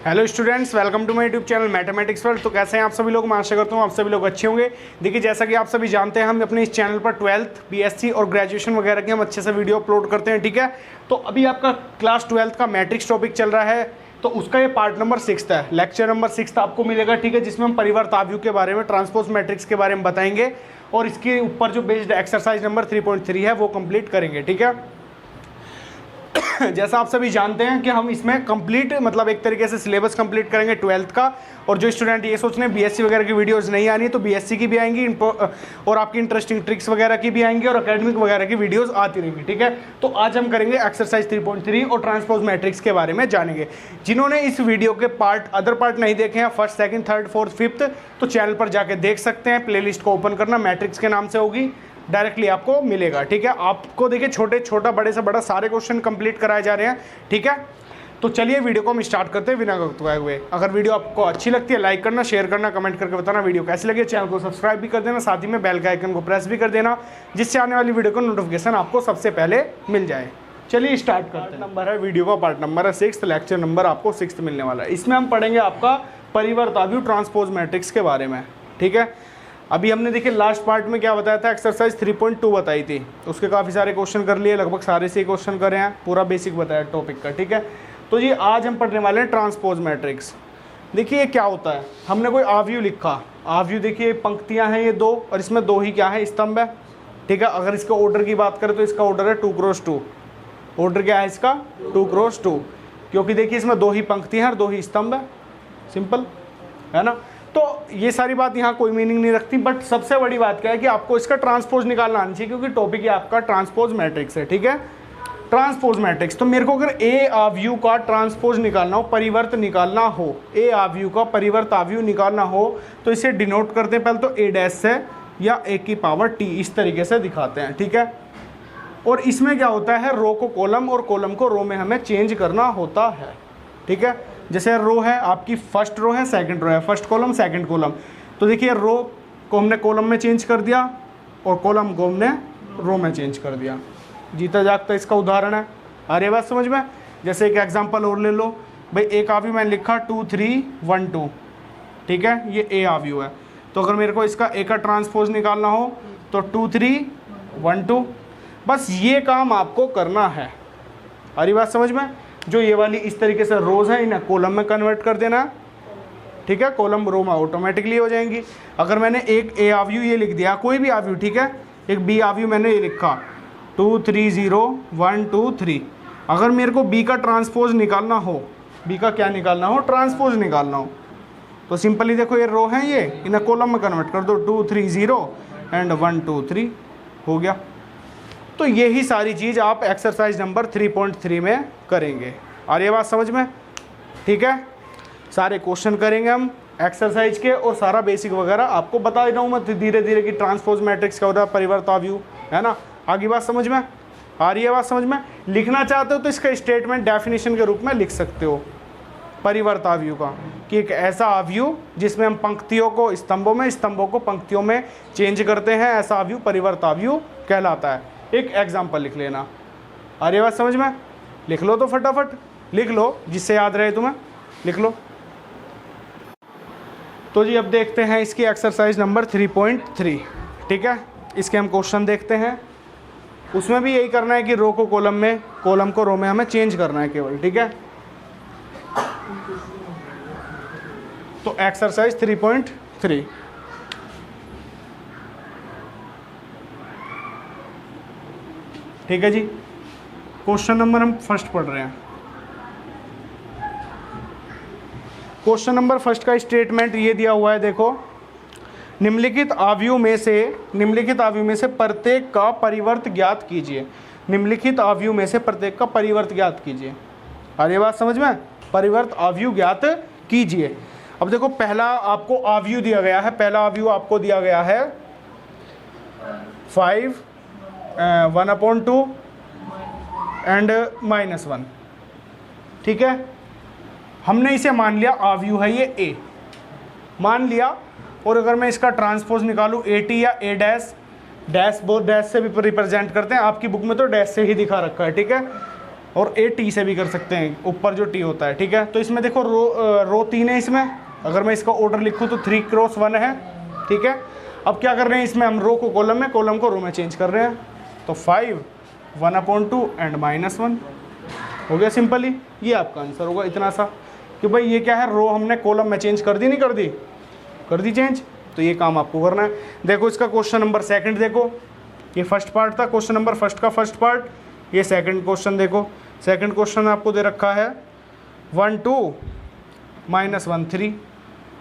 Hello students, welcome to my YouTube channel mathematics world. तो कैसे हैं आप सभी लोग? मैं आशा करता हूँ आप सभी लोग अच्छे होंगे। देखिए, जैसा कि आप सभी जानते हैं, हम अपने इस चैनल पर 12th बीएससी और ग्रेजुएशन वगैरह के हम अच्छे से वीडियो अपलोड करते हैं। ठीक है, तो अभी आपका क्लास 12th का मैट्रिक्स टॉपिक चल रहा है, तो उसका ये पार्ट नंबर 6 है, लेक्चर नंबर 6 आपको मिलेगा। ठीक है, जिसमें हम परिवर्त आव्यूह के बारे में, ट्रांसपोज मैट्रिक्स के बारे में बताएंगे और इसके ऊपर जो बेस्ड एक्सरसाइज नंबर 3.3 है वो कंप्लीट करेंगे। ठीक है, जैसा आप सभी जानते हैं कि हम इसमें कंप्लीट मतलब एक तरीके से सिलेबस कंप्लीट करेंगे 12th का। और जो स्टूडेंट ये सोच रहे हैं बीएससी वगैरह की वीडियोस नहीं आ रही है, तो बीएससी की भी आएंगी और आपकी इंटरेस्टिंग ट्रिक्स वगैरह की भी आएंगी और एकेडमिक वगैरह की वीडियोस आती रहेंगी। ठीक है, तो आज हम करेंगे एक्सरसाइज 3.3 और ट्रांसपोज मैट्रिक्स के बारे में जानेंगे। जिन्होंने इस वीडियो के अदर पार्ट नहीं देखे हैं, first, second, third, fourth, fifth, तो चैनल पर जाके देख सकते हैं। प्लेलिस्ट को ओपन करना, मैट्रिक्स के नाम से होगी, डायरेक्टली आपको मिलेगा। ठीक है, आपको देखिए छोटा बड़े से बड़ा सारे क्वेश्चन कंप्लीट कराए जा रहे हैं। ठीक है, तो चलिए वीडियो को हम स्टार्ट करते हैं बिना गए हुए। अगर वीडियो आपको अच्छी लगती है, लाइक करना, शेयर करना, कमेंट करके बताना वीडियो कैसी लगी। चैनल को सब्सक्राइब भी कर देना, साथ ही में बेल के आइकन को प्रेस भी कर देना, जिससे आने वाली वीडियो का नोटिफिकेशन आपको सबसे पहले मिल जाए। चलिए स्टार्ट करते हैं। नंबर है वीडियो का, पार्ट नंबर है 6, लेक्चर नंबर आपको 6 मिलने वाला है। इसमें हम पढ़ेंगे आपका परिवर्त आव्यूह ट्रांसपोज मैट्रिक्स के बारे में। ठीक है, अभी हमने देखिए लास्ट पार्ट में क्या बताया था, एक्सरसाइज 3.2 बताई थी, उसके काफ़ी सारे क्वेश्चन कर लिए, लगभग सारे से क्वेश्चन करे हैं, पूरा बेसिक बताया टॉपिक का। ठीक है, तो जी आज हम पढ़ने वाले हैं ट्रांसपोज मैट्रिक्स। देखिए ये क्या होता है, हमने कोई आव्यूह लिखा, आव्यूह देखिए पंक्तियां हैं ये दो, और इसमें दो ही क्या है, स्तंभ है। ठीक है, अगर इसके ऑर्डर की बात करें तो इसका ऑर्डर है 2x2। ऑर्डर क्या है इसका? 2x2, क्योंकि देखिए इसमें दो ही पंक्तियां हैं और दो ही स्तंभ है। सिंपल है ना। तो ये सारी बात यहाँ कोई मीनिंग नहीं रखती, बट सबसे बड़ी बात क्या है कि आपको इसका ट्रांसपोज निकालना आना चाहिए, क्योंकि टॉपिक ही आपका ट्रांसपोज मैट्रिक्स है। ठीक है, ट्रांसपोज मैट्रिक्स, तो मेरे को अगर ए आव्यूह का ट्रांसपोज निकालना हो, परिवर्त निकालना हो, ए आव्यूह का परिवर्त आव्यूह निकालना हो, तो इसे डिनोट करते हैं पहले तो ए डैश से या ए की पावर टी, इस तरीके से दिखाते हैं। ठीक है, और इसमें क्या होता है, रो को कॉलम और कॉलम को रो में हमें चेंज करना होता है। ठीक है, जैसे रो है आपकी, फर्स्ट रो है, सेकंड रो है, फर्स्ट कॉलम सेकंड कॉलम, तो देखिए रो को हमने कॉलम में चेंज कर दिया और कॉलम को हमने रो में चेंज कर दिया। जीता जागता इसका उदाहरण है। अरे बात समझ में। जैसे एक एग्जांपल और ले लो भाई, एक आव्यूह मैंने लिखा 2 3 1 2। ठीक है, ये ए आव्यूह है, तो अगर मेरे को इसका ए का ट्रांसपोज निकालना हो तो 2 3 1 2, बस ये काम आपको करना है। अरे बात समझ में। जो ये वाली इस तरीके से रोज है, इन्हें कॉलम में कन्वर्ट कर देना। ठीक है, कॉलम रो में ऑटोमेटिकली हो जाएंगी। अगर मैंने एक ए आव्यूह ये लिख दिया, कोई भी आव्यूह, ठीक है, एक बी आव्यूह मैंने ये लिखा 2 3 0 1 2 3, अगर मेरे को बी का ट्रांसपोज निकालना हो, बी का क्या निकालना हो, ट्रांसपोज निकालना हो, तो सिंपली देखो ये रो है, ये इन्हें कॉलम में कन्वर्ट कर दो, 2 3 0 एंड 1 2 3 हो गया। तो यही सारी चीज़ आप एक्सरसाइज नंबर 3.3 में करेंगे। और ये बात समझ में। ठीक है, सारे क्वेश्चन करेंगे हम एक्सरसाइज के, और सारा बेसिक वगैरह आपको बता रहा हूँ मैं धीरे धीरे कि ट्रांसपोज मैट्रिक्स का होता है, परिवर्त आव्यूह, है ना। आगे बात समझ में आ रही है? बात समझ में। लिखना चाहते हो तो इसका स्टेटमेंट डेफिनेशन के रूप में लिख सकते हो परिवर्त आव्यूह का, कि एक ऐसा आव्यूह जिसमें हम पंक्तियों को स्तंभों में, स्तंभों को पंक्तियों में चेंज करते हैं, ऐसा आव्यूह परिवर्त आव्यूह कहलाता है। एक एग्जाम्पल लिख लेना। अरे बात समझ में। लिख लो तो फटाफट लिख लो, जिससे याद रहे तुम्हें, लिख लो। तो जी अब देखते हैं इसकी एक्सरसाइज नंबर 3.3। ठीक है, इसके हम क्वेश्चन देखते हैं। उसमें भी यही करना है कि रो को कॉलम में, कॉलम को रो में हमें चेंज करना है केवल। ठीक है, तो एक्सरसाइज 3.3, ठीक है जी। क्वेश्चन नंबर हम फर्स्ट पढ़ रहे हैं। क्वेश्चन नंबर फर्स्ट का स्टेटमेंट ये दिया हुआ है, देखो, निम्नलिखित आव्यूह में से प्रत्येक का परिवर्त ज्ञात कीजिए। निम्नलिखित आव्यूह में से प्रत्येक का परिवर्त ज्ञात कीजिए। अरे बात समझ में, परिवर्त आव्यूह ज्ञात कीजिए। अब देखो, पहला आपको आव्यूह दिया गया है, पहला आव्यूह आपको दिया गया है 5 1/2 एंड -1। ठीक है, हमने इसे मान लिया आव्यूह है ये ए, मान लिया। और अगर मैं इसका ट्रांसपोज निकालूं ए टी या ए डैश, डैश बहुत डैश से भी रिप्रेजेंट करते हैं, आपकी बुक में तो डैश से ही दिखा रखा है। ठीक है, और ए टी से भी कर सकते हैं, ऊपर जो टी होता है, ठीक है। तो इसमें देखो रो 3 है इसमें, अगर मैं इसका ऑर्डर लिखूँ तो 3 क्रॉस 1 है, ठीक है। अब क्या कर रहे हैं इसमें हम रो को कॉलम में, कॉलम को रो में चेंज कर रहे हैं। तो 5 1/2 एंड -1 हो गया सिंपली। ये आपका आंसर होगा इतना सा कि भाई ये क्या है, रो हमने कॉलम में चेंज कर दी, नहीं कर दी, कर दी चेंज। तो ये काम आपको करना है। देखो इसका क्वेश्चन नंबर सेकंड देखो, ये फर्स्ट पार्ट था क्वेश्चन नंबर फर्स्ट का फर्स्ट पार्ट, ये सेकंड क्वेश्चन देखो। सेकंड क्वेश्चन आपको दे रखा है 1 2 -1 3।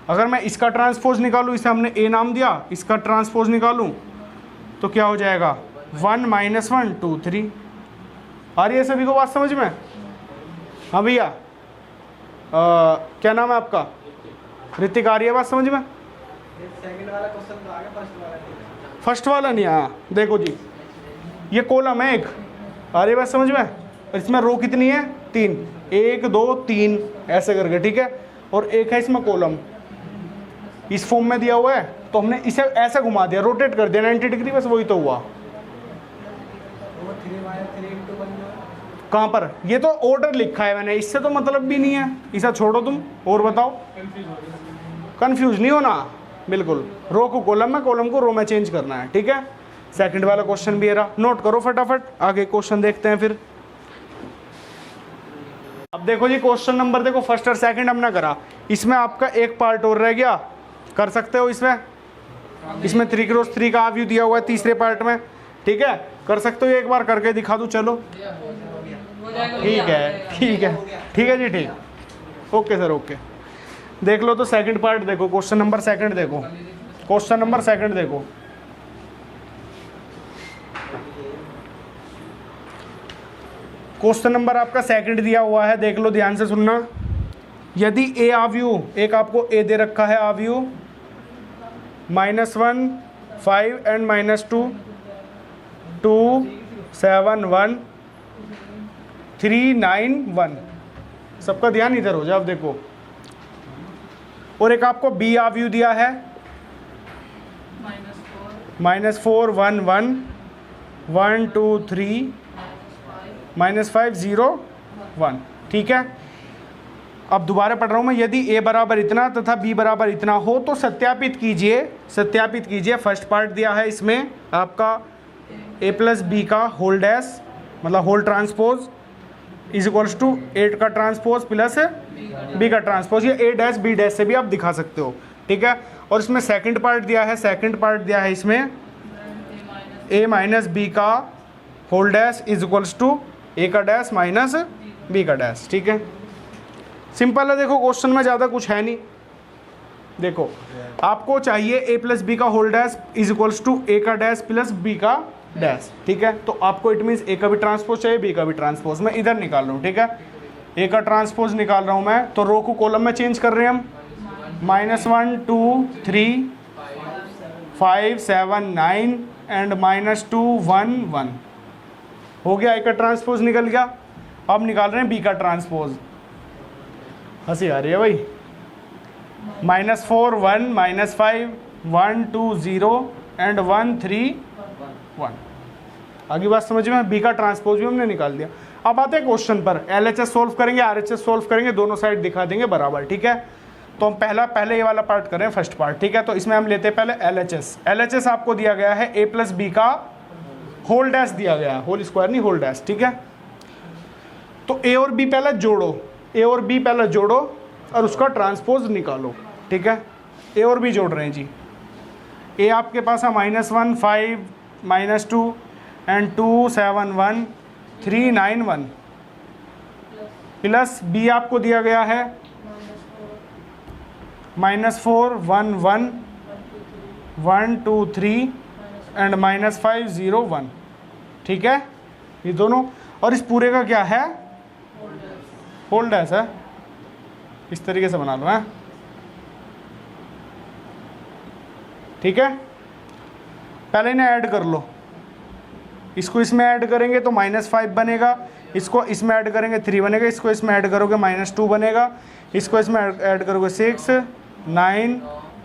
अगर मैं इसका ट्रांसपोज निकालूँ, इसे हमने ए नाम दिया, इसका ट्रांसपोज निकालूँ तो क्या हो जाएगा 1 -1 2 3। आ रही है सभी को बात समझ में? हाँ भैया, क्या नाम है आपका? ऋतिक, आ रही है बात समझ में? सेकंड वाला क्वेश्चन तो आ गया, फर्स्ट वाला नहीं। फर्स्ट वाला नहीं आया। देखो जी, ये कॉलम है एक, आ रही है बात समझ में? और इसमें रो कितनी है? 3, 1 2 3 ऐसे करके, ठीक है। और एक है इसमें कॉलम, इस फॉर्म में दिया हुआ है, तो हमने इसे ऐसे घुमा दिया, रोटेट कर दिया 90 डिग्री, बस वही तो हुआ। वो 3 × 1 कहाँ पर? ये तो ऑर्डर लिखा है मैंने, इससे तो मतलब भी नहीं है, इसे छोड़ो तुम और बताओ। कंफ्यूज नहीं होना बिल्कुल, रो को कॉलम में, कॉलम को रो में चेंज करना है, ठीक है। सेकंड वाला क्वेश्चन भी है रहा, नोट करो फटाफट, आगे क्वेश्चन देखते हैं फिर। अब देखो जी क्वेश्चन नंबर देखो, फर्स्ट और सेकंड हमने करा, इसमें आपका एक पार्ट और रह गया, कर सकते हो इसमें 3 × 3 का व्यू दिया हुआ है तीसरे पार्ट में, ठीक है। कर सकते हो, एक बार करके दिखा दूं, चलो ठीक है, ठीक है, ठीक है जी, ठीक, ओके सर, ओके। देख लो तो सेकंड पार्ट देखो, क्वेश्चन नंबर सेकंड देखो, क्वेश्चन नंबर सेकंड देखो। क्वेश्चन नंबर आपका सेकंड दिया हुआ है, देख लो ध्यान से सुनना। यदि ए आव्यू, एक आपको ए दे रखा है आव्यू, -1 5 एंड -2 2 7 1 3 9 1, सबका ध्यान इधर हो जाए। अब देखो, और एक आपको बी आव्यू दिया है -4 1 1 1 2 3 -5 0 1, ठीक है। अब दोबारा पढ़ रहा हूँ मैं, यदि ए बराबर इतना तथा बी बराबर इतना हो तो सत्यापित कीजिए, सत्यापित कीजिए। फर्स्ट पार्ट दिया है इसमें आपका ए प्लस बी का होल डैश, मतलब whole transpose is equals to 8 का ट्रांसपोज प्लस बी का ट्रांसपोज, ये ए डैश बी डैश से भी आप दिखा सकते हो, ठीक है। और इसमें सेकंड पार्ट दिया है, सेकंड पार्ट दिया है इसमें ए माइनस बी का whole dash is equals to A का डैश माइनस बी का डैश, ठीक है। सिंपल है, देखो क्वेश्चन में ज़्यादा कुछ है नहीं। देखो आपको चाहिए ए प्लस बी का whole dash is equals to A का डैश प्लस बी का डैश, ठीक है। तो आपको इट मीन्स ए का भी ट्रांसपोज चाहिए, बी का भी ट्रांसपोज। मैं इधर निकाल रहा हूँ, ठीक है, ए का ट्रांसपोज निकाल रहा हूँ मैं। तो रो को कॉलम में चेंज कर रहे हैं हम, -1 2 3 5 7 9 एंड -2 1 1 हो गया, ए का ट्रांसपोज निकल गया। अब निकाल रहे हैं बी का ट्रांसपोज। हंसी आ रही है भाई। -4 1 -5 1 2 0 एंड 1 3 1, आगे बात समझ में? बी का ट्रांसपोज भी हमने निकाल दिया। अब आते हैं क्वेश्चन पर, LHS सोल्व करेंगे, RHS सोल्व करेंगे, दोनों साइड दिखा देंगे बराबर, ठीक है। तो हम पहले ये वाला पार्ट करें, फर्स्ट पार्ट, ठीक है। तो इसमें हम लेते हैं पहले LHS। LHS आपको दिया गया है ए प्लस बी का होल डैश दिया गया है, होल स्क्वायर नहीं, होल डैश, ठीक है। तो ए और बी पहले जोड़ो, ए और बी पहले जोड़ो और उसका ट्रांसपोज निकालो, ठीक है। ए और बी जोड़ रहे हैं जी। ए आपके पास है -1 5 -2 एंड 2 7 1 3 9 1 प्लस बी आपको दिया गया है -4 1 1 1 2 3 एंड -5 0 1, ठीक है। ये दोनों, और इस पूरे का क्या है? होल डैश है। इस तरीके से बना लो, है, ठीक है। पहले इन्हें ऐड कर लो, इसको इसमें ऐड करेंगे तो -5 बनेगा, इसको इसमें ऐड करेंगे 3 बनेगा, इसको इसमें ऐड करोगे -2 बनेगा, इसको इसमें ऐड करोगे 6 9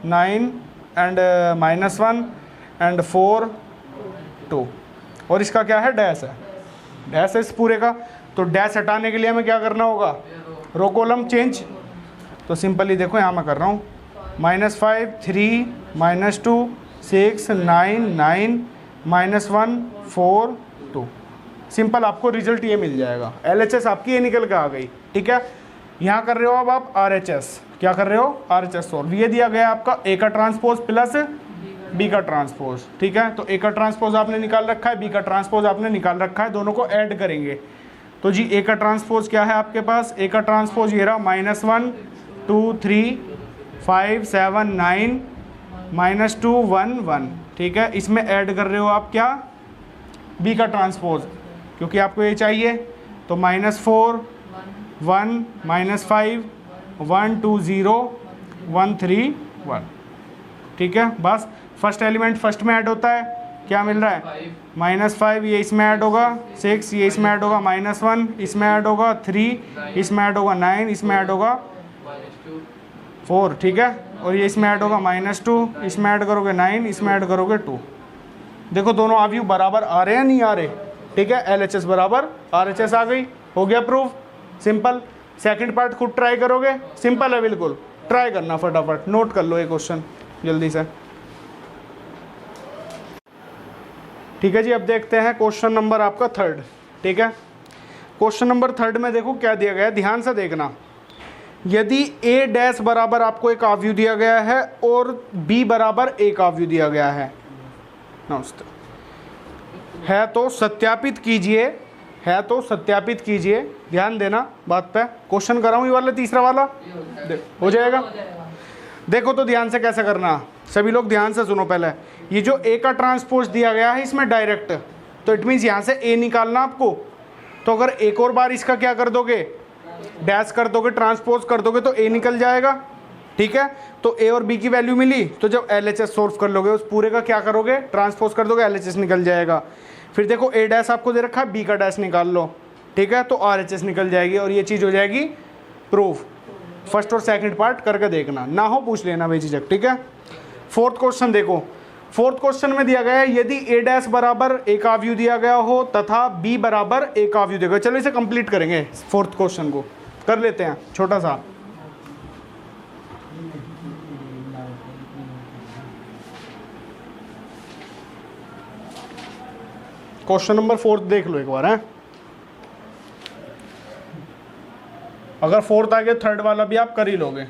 9 एंड -1 एंड 4 2, और इसका क्या है? डैश है, डैश है इस पूरे का। तो डैश हटाने के लिए हमें क्या करना होगा, रो कॉलम चेंज। तो सिंपली देखो यहाँ मैं कर रहा हूँ -5 3 -2 6 9 9 -1 4 2। सिंपल आपको रिजल्ट ये मिल जाएगा। LHS आपकी ये निकल के आ गई, ठीक है। यहाँ कर रहे हो अब आप RHS, क्या कर रहे हो, RHS सॉल्व। ये दिया गया आपका A का ट्रांसपोज प्लस B का ट्रांसपोज, ठीक है। तो A का ट्रांसपोज आपने निकाल रखा है, B का ट्रांसपोज आपने निकाल रखा है, दोनों को ऐड करेंगे। तो जी A का ट्रांसपोज क्या है आपके पास, A का ट्रांसपोज ये रहा -1 2 3 5 7 9 -2 1 1, ठीक है। इसमें ऐड कर रहे हो आप क्या, B का ट्रांसपोज, क्योंकि आपको ये चाहिए। तो -4 1 -5 1 2 0 1 3 1, ठीक है। बस फर्स्ट एलिमेंट फर्स्ट में ऐड होता है, क्या मिल रहा है, -5 ये इसमें ऐड होगा, 6 ये इसमें ऐड होगा, -1 इसमें ऐड होगा, 3 इसमें ऐड होगा, 9 इसमें ऐड होगा, 4, ठीक है। और ये इसमें ऐड होगा -2, इसमें ऐड करोगे 9, इसमें ऐड करोगे 2। देखो दोनों आव्यूह बराबर आ रहे हैं नहीं आ रहे, ठीक है। LHS बराबर RHS आ गई, हो गया प्रूफ। सिंपल। सेकंड पार्ट खुद ट्राई करोगे, सिंपल है बिल्कुल, ट्राई करना फटाफट, नोट कर लो ये क्वेश्चन जल्दी से, ठीक है जी। अब देखते हैं क्वेश्चन नंबर आपका 3, ठीक है। क्वेश्चन नंबर 3 में देखो क्या दिया गया है, ध्यान से देखना। यदि A डैश बराबर आपको एक आव्यूह दिया गया है और B बराबर एक आव्यूह दिया गया है, नमस्ते, है तो सत्यापित कीजिए, है तो सत्यापित कीजिए। ध्यान देना बात पे, क्वेश्चन कराऊं ये वाला तीसरा वाला, हो जाएगा। देखो तो ध्यान से कैसे करना, सभी लोग ध्यान से सुनो। पहले ये जो A का ट्रांसपोज दिया गया है इसमें डायरेक्ट, तो इट मीन्स यहाँ से A निकालना आपको। तो अगर एक और बार इसका क्या कर दोगे, डैश कर दोगे, ट्रांसपोज कर दोगे, तो A निकल जाएगा, ठीक है। तो A और B की वैल्यू मिली, तो जब LHS सोल्व कर लोगे उस पूरे का क्या करोगे, ट्रांसपोज कर दोगे, LHS निकल जाएगा। फिर देखो A डैश आपको दे रखा है, B का डैश निकाल लो, ठीक है, तो RHS निकल जाएगी और ये चीज़ हो जाएगी प्रूफ। फर्स्ट और सेकंड पार्ट करके देखना, ना हो पूछ लेना बेझिझक, ठीक है। फोर्थ क्वेश्चन देखो, फोर्थ क्वेश्चन में दिया गया है यदि A डैश बराबर एक आव्यूह दिया गया हो तथा B बराबर एक आव्यूह दिया गया। चलो इसे कंप्लीट करेंगे, फोर्थ क्वेश्चन को कर लेते हैं छोटा सा। क्वेश्चन नंबर 4 देख लो एक बार है, अगर फोर्थ आ गया थर्ड वाला भी आप कर ही लोगे।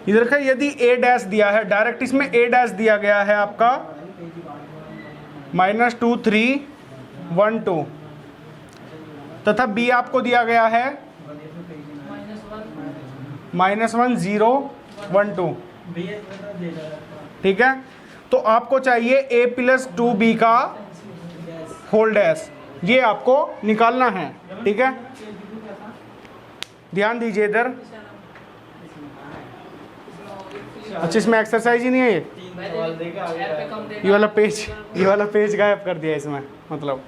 इधर का यदि A डैश दिया है, डायरेक्ट इसमें A डैश दिया गया है आपका -2 3 1 2, तथा B आपको दिया गया है -1 0 1 2, ठीक है। तो आपको चाहिए A + 2B का होल डैश, ये आपको निकालना है, ठीक है। ध्यान दीजिए इधर, अच्छा इसमें एक्सरसाइज ही नहीं है ये वाला पेज गायब कर दिया इसमें, मतलब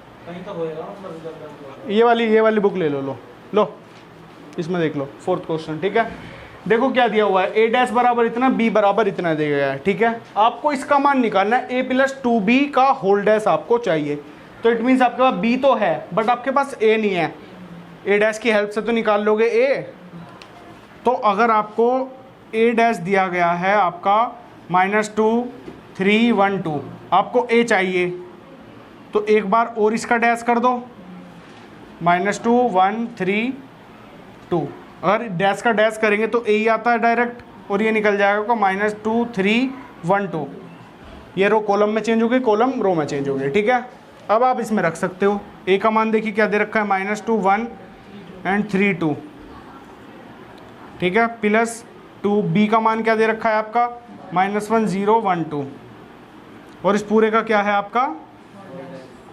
ये वाली बुक ले लो लो इसमें देख लो फोर्थ क्वेश्चन, ठीक है। देखो क्या दिया हुआ है, A डैश बराबर इतना, B बराबर इतना दिया गया है, ठीक है। आपको इसका मान निकालना है, A + 2B का होल डैश आपको चाहिए। तो इट मीन्स आपके पास B तो है बट आपके पास A नहीं है, A डैश की हेल्प से तो निकाल लोगे A। तो अगर आपको A डैश दिया गया है आपका -2 3 1 2, आपको A चाहिए, तो एक बार और इसका डैश कर दो, -2 1 3 2। अगर डैश का डैश करेंगे तो A ही आता है डायरेक्ट, और ये निकल जाएगा -2 3 1 2। ये रो कॉलम में चेंज हो गई, कॉलम रो में चेंज हो गई, ठीक है। अब आप इसमें रख सकते हो। A का मान देखिए क्या दे रखा है, -2 1 एंड 3 2, ठीक है, प्लस 2। B का मान क्या दे रखा है आपका, -1 0 1 2, और इस पूरे का क्या है आपका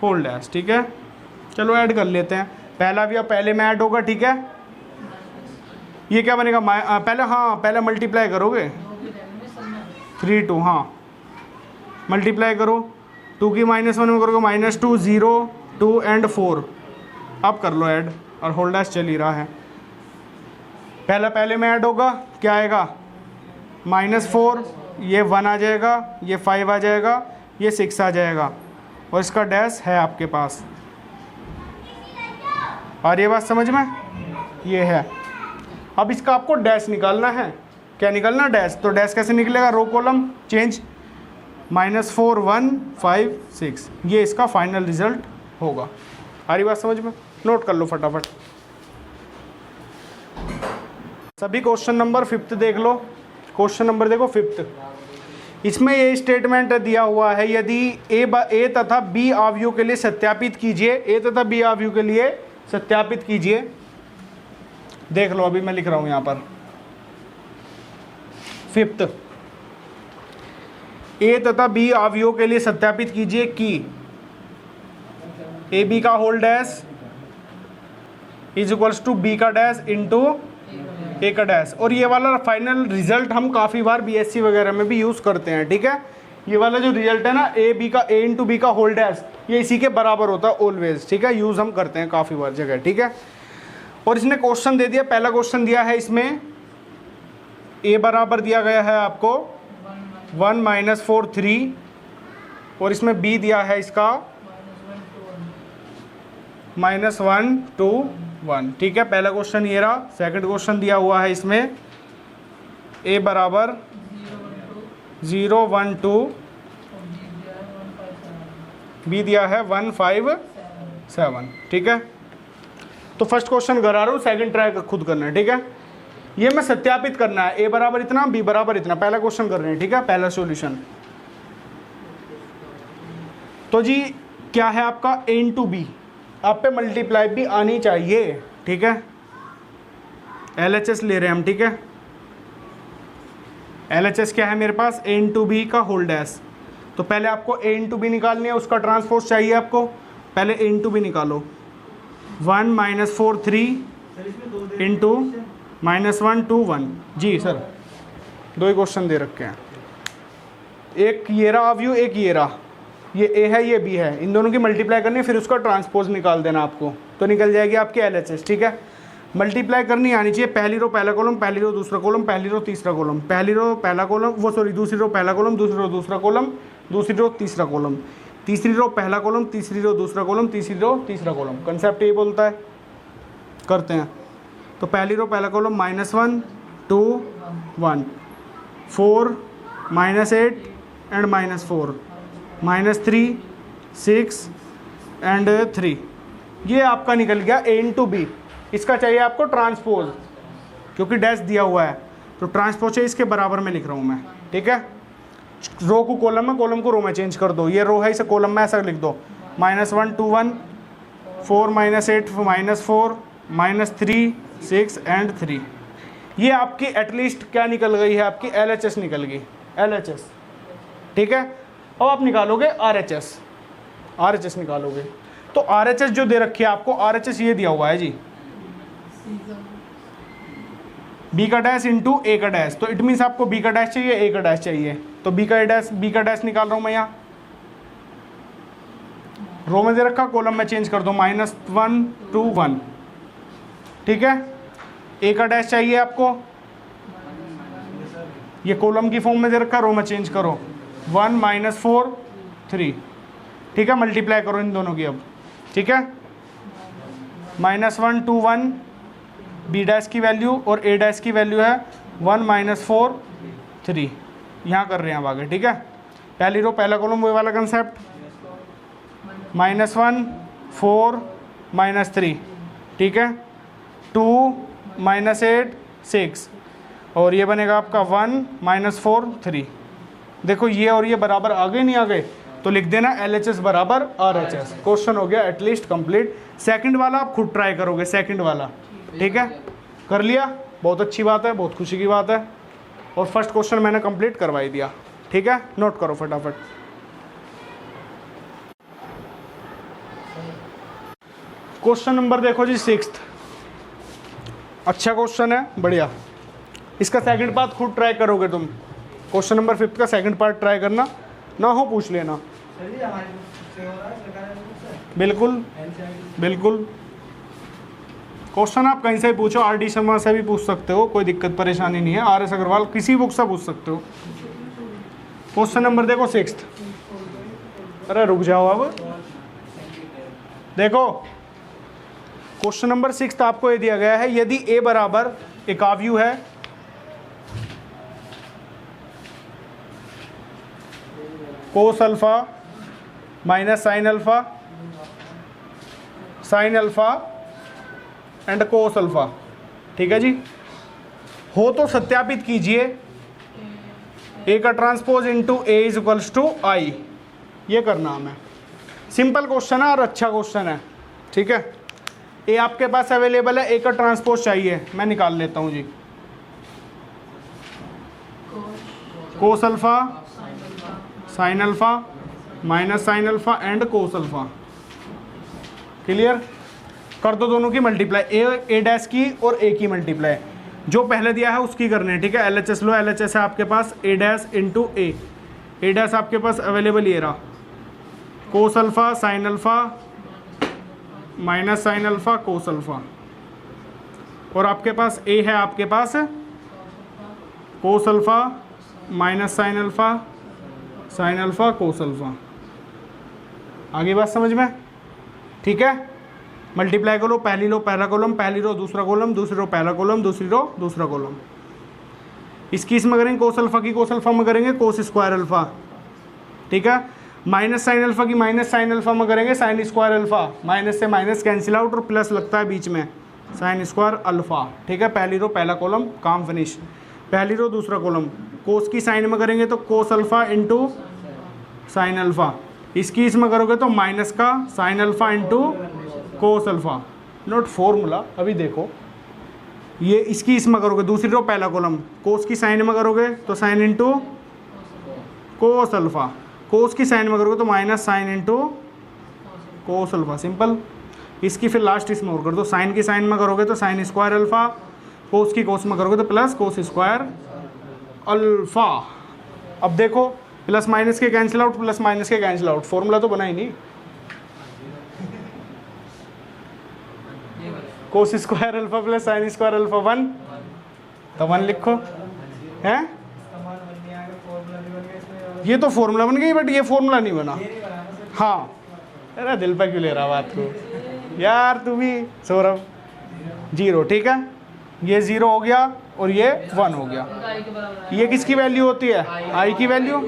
होल डैश, ठीक है। चलो ऐड कर लेते हैं, पहला भी अब पहले में ऐड होगा, ठीक है। ये क्या बनेगा, पहले मल्टीप्लाई करोगे 3 2, हाँ मल्टीप्लाई करो, 2 की -1 में करोगे -2 0 2 एंड 4। अब कर लो ऐड, और होल डैश चल ही रहा है। पहले में ऐड होगा, क्या आएगा, -4, ये 1 आ जाएगा, ये 5 आ जाएगा, ये 6 आ जाएगा, और इसका डैश है आपके पास। और ये बात समझ में, ये है। अब इसका आपको डैश निकालना है। क्या निकालना? डैश। तो डैश कैसे निकलेगा? रो कॉलम चेंज, -4 1 5 6, ये इसका फाइनल रिजल्ट होगा। आ रही बात समझ में? नोट कर लो फटाफट। सभी क्वेश्चन नंबर 5 देख लो। क्वेश्चन नंबर देखो 5, इसमें ये स्टेटमेंट दिया हुआ है, यदि ए तथा बी अवयव के लिए सत्यापित कीजिए, ए तथा बी अवयव के लिए सत्यापित कीजिए। देख लो, अभी मैं लिख रहा हूं यहां पर 5, ए तथा बी अवयव के लिए सत्यापित कीजिए कि ए बी का whole dash is equals to B का डैश इंटू ए का डैश। और ये वाला फाइनल रिजल्ट हम काफ़ी बार बीएससी वगैरह में भी यूज़ करते हैं, ठीक है। ये वाला जो रिजल्ट है ना, ए इंटू बी का होल डैश, ये इसी के बराबर होता है ऑलवेज, ठीक है। यूज़ हम करते हैं काफ़ी बार जगह, ठीक है। और इसने क्वेश्चन दे दिया, पहला क्वेश्चन दिया है इसमें ए बराबर दिया गया है आपको 1 - 4 3, और इसमें बी दिया है इसका -1 2 1, ठीक है। पहला क्वेश्चन ये रहा। सेकंड क्वेश्चन दिया हुआ है इसमें ए बराबर 0 1 2, बी दिया है 1 5 7, ठीक है। तो फर्स्ट क्वेश्चन करा रहा हूँ, सेकंड ट्राई खुद करना है, ठीक है। ये मैं सत्यापित करना है, ए बराबर इतना, बी बराबर इतना, पहला क्वेश्चन कर रहे हैं, ठीक है। पहला सॉल्यूशन तो जी क्या है आपका ए इंटू बी, आप पे मल्टीप्लाई भी आनी चाहिए, ठीक है। LHS ले रहे हैं हम, ठीक है। LHS क्या है मेरे पास? ए इंटू बी का होल डैश। तो पहले आपको ए इंटू बी निकालनी है, उसका ट्रांसपोज चाहिए आपको। पहले ए इंटू बी निकालो, 1 - 4 3 इंटू -1 2 1। जी सर, 2 ही क्वेश्चन दे रखे हैं, एक ये रहा अवयव, एक ये रहा, ये ए है ये बी है, इन दोनों की मल्टीप्लाई करनी है, फिर उसका ट्रांसपोज निकाल देना आपको, तो निकल जाएगी आपकी LHS, ठीक है। मल्टीप्लाई करनी आनी चाहिए, पहली रो पहला कॉलम, पहली रो दूसरा कॉलम, पहली रो तीसरा कॉलम, पहली रो पहला कॉलम, दूसरी रो पहला कॉलम, दूसरी रो दूसरा कॉलम, दूसरी रो तीसरा कॉलम, तीसरी रो पहला कॉलम, तीसरी रो दूसरा कॉलम, तीसरी रो तीसरा कॉलम। कंसेप्ट ये बोलता है, करते हैं। तो पहली रो पहला कॉलम -1 2 1 4 -8 एंड -4 -3 6 एंड 3, ये आपका निकल गया ए इंटू बी। इसका चाहिए आपको ट्रांसपोज, क्योंकि डैश दिया हुआ है, तो ट्रांसपोज है इसके बराबर में लिख रहा हूँ मैं, ठीक है। रो को कॉलम में, कॉलम को रो में चेंज कर दो, ये रो है इसे कॉलम में ऐसा लिख दो, -1 2 1 4 -8 -4 -3 6 एंड 3। ये आपकी एटलीस्ट क्या निकल गई है? आपकी LHS निकल गई, LHS, ठीक है। अब आप निकालोगे RHS निकालोगे, तो RHS जो दे रखी है आपको, RHS ये दिया हुआ है जी, बी का डैश इंटू ए का डैश। तो इट मीन्स आपको बी का डैश चाहिए, ए का डैश चाहिए, तो बी का डैश निकाल रहा हूं मैं यहाँ, रो में दे रखा, कॉलम में चेंज कर दो, -1 2 1, ठीक है। ए का डैश चाहिए आपको, ये कॉलम की फॉर्म में दे रखा, रो में चेंज करो, 1 -4 3, ठीक है। मल्टीप्लाई करो इन दोनों की अब, ठीक है। -1 2 1, बी डैश की वैल्यू और ए डैश की वैल्यू है 1 -4 3, यहाँ कर रहे हैं अब आगे, ठीक है। पहली रो पहला कॉलम, वो वाला कंसेप्ट, -1 4 -3, ठीक है, 2 -8 6, और ये बनेगा आपका 1 -4 3। देखो ये और ये बराबर आ गए, नहीं आ गए, तो लिख देना LHS बराबर RHS। क्वेश्चन हो गया एटलीस्ट कंप्लीट। सेकंड वाला आप खुद ट्राई करोगे, सेकंड वाला, ठीक है। कर लिया, बहुत अच्छी बात है, बहुत खुशी की बात है। और फर्स्ट क्वेश्चन मैंने कंप्लीट करवाई दिया, ठीक है। नोट करो फटाफट। क्वेश्चन नंबर देखो जी 6th, अच्छा क्वेश्चन है, बढ़िया। इसका सेकंड पार्ट खुद ट्राई करोगे तुम, क्वेश्चन नंबर 5 का सेकंड पार्ट ट्राई करना, ना हो पूछ लेना। बिल्कुल बिल्कुल, क्वेश्चन आप कहीं से भी पूछो, RD शर्मा से भी पूछ सकते हो, कोई दिक्कत परेशानी नहीं है, RS अग्रवाल किसी बुक से पूछ सकते हो। क्वेश्चन नंबर देखो 6th, अरे रुक जाओ अब, देखो क्वेश्चन नंबर 6 आपको ये दिया गया है, यदि a बराबर एक आव्यूह है cos alpha minus sine alpha and cos alpha, ठीक है जी, हो तो सत्यापित कीजिए ए का transpose into A is equals to I. ये करना हमें, सिंपल क्वेश्चन है और अच्छा क्वेश्चन है, ठीक है। ए आपके पास अवेलेबल है, ए का ट्रांसपोज चाहिए, मैं निकाल लेता हूँ जी। Cos alpha sine alpha minus sine alpha and cos alpha, clear. कर दो दोनों की मल्टीप्लाई, ए डैश की और ए की मल्टीप्लाई, जो पहले दिया है उसकी करनी है, ठीक है। LHS लो, LHS है आपके पास A dash into A dash आपके पास अवेलेबल ये रहा, cos alpha sine alpha minus sine alpha cos alpha, और आपके पास ए है आपके पास cos alpha minus sine alpha cos alpha. आगे बात समझ में, ठीक है। मल्टीप्लाई करो, पहली रो पहला कॉलम, पहली रो दूसरा कॉलम, दूसरी रो पहला कॉलम, दूसरी रो दूसरा कॉलम। इसकी इसमें करेंगे कोस अल्फा की कोस अल्फा में करेंगे कोस स्क्वायर अल्फा, ठीक है। माइनस साइन अल्फा की माइनस साइन अल्फा में करेंगे साइन स्क्वायर अल्फा, माइनस से माइनस कैंसिल आउट और प्लस लगता है बीच में साइन स्क्वायर अल्फा, ठीक है। पहली रो पहला कॉलम, काम फिनिश। पहली रो दूसरा कॉलम, कोस की साइन में करेंगे तो cos alpha into sine alpha, इसकी इसमें करोगे तो माइनस का sine alpha into cos alpha, note formula. अभी देखो ये इसकी इसमें करोगे, दूसरी रो पहला कॉलम, कोस की साइन में करोगे तो साइन इंटू कोस अल्फा, कोस की साइन में करोगे तो minus sine into cos alpha, simple. इसकी फिर लास्ट इसमें और कर दो, साइन की साइन में करोगे तो साइन स्क्वायर अल्फा, कोस की कोस में करोगे तो प्लस कोस स्क्वायर अल्फा। अब देखो प्लस माइनस के कैंसिल आउट, प्लस माइनस के कैंसिल आउट, फॉर्मूला तो बना ही नहीं। Cos square alpha plus sine square alpha 1, तो 1 लिखो, हैं। ये तो फॉर्मूला बन गई, बट ये फॉर्मूला नहीं बना। हाँ, अरे दिल पे क्यों ले रहा बात को यार, तू भी सौरभ। 0, ठीक है, ये 0 हो गया और ये 1 हो गया। ये किसकी वैल्यू होती है? आई की वैल्यू,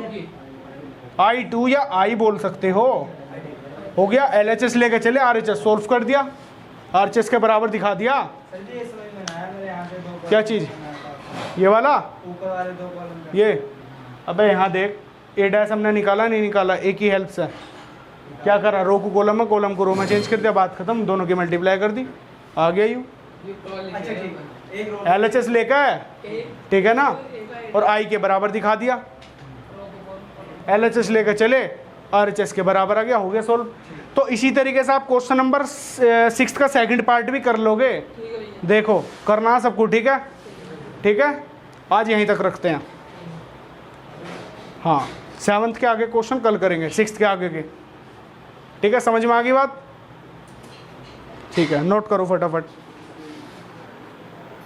I2 या आई बोल सकते हो गया। LHS लेके चले, RHS सोल्व कर दिया, RHS के बराबर दिखा दिया। क्या चीज़? ये वाला, ऊपर वाले दो कॉलम, ये। अबे यहाँ देख, ए डैश हमने निकाला नहीं निकाला, ए की हेल्प से क्या करा, रो को कॉलम में, कॉलम को रो में चेंज कर दिया, बात खत्म, दोनों की मल्टीप्लाई कर दी, आ गया यू। अच्छा ठीक है, एक रो LHS लेकर, ठीक है ना, और आई के बराबर दिखा दिया। LHS लेकर चले, RHS के बराबर आ गया, हो गया सोल्व। तो इसी तरीके से आप क्वेश्चन नंबर 6 का सेकंड पार्ट भी कर लोगे। देखो करना सबको, ठीक है, ठीक है। आज यहीं तक रखते हैं, हाँ। 7th के आगे क्वेश्चन कल करेंगे, 6th के आगे के, ठीक है। समझ में आ गई बात? ठीक है, नोट करो फटाफट।